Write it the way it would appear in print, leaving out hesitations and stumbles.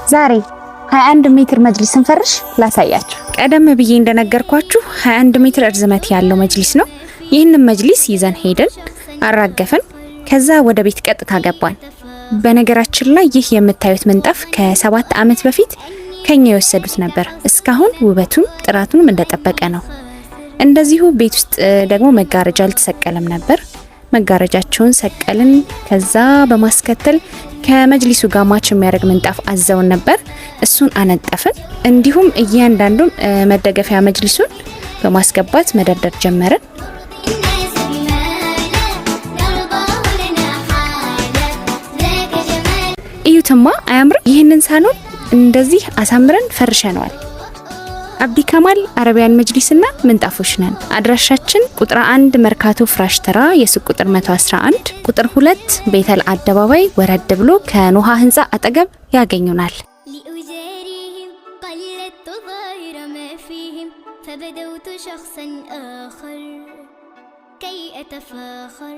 ዛሬ 21 ሜትር መጅሊስ እንፈርሽ ላሳያችሁ። ቀደም ብዬ እንደነገርኳችሁ 21 ሜትር እርዝመት ያለው መጅሊስ ነው። ይህንን መጅሊስ ይዘን ሄደን አራገፈን። ከዛ ወደ ቤት ቀጥታ ገባን። በነገራችን ላይ ይህ የምታዩት ምንጣፍ ከ7 ዓመት በፊት ከኛ የወሰዱት ነበር። እስካሁን ውበቱም ጥራቱም እንደጠበቀ ነው። እንደዚሁ ቤት ውስጥ ደግሞ መጋረጃ አልተሰቀለም ነበር። መጋረጃቸውን ሰቀልን። ከዛ በማስከተል ከመጅሊሱ ጋር ማች የሚያደርግ ምንጣፍ አዘውን ነበር። እሱን አነጠፍን። እንዲሁም እያንዳንዱን መደገፊያ መጅሊሱን በማስገባት መደርደር ጀመርን። እዩትማ አያምርም? ይህንን ሳሎን እንደዚህ አሳምረን ፈርሸነዋል። አብዲ ከማል አረቢያን መጅሊስና ምንጣፎች ነን። አድራሻችን ቁጥር 1 መርካቶ ፍራሽ ተራ የሱቅ ቁጥር 111፣ ቁጥር 2 ቤተል አደባባይ ወረድ ብሎ ከኖሃ ህንጻ አጠገብ ያገኙናል። فبدوت شخصا آخر كي أتفاخر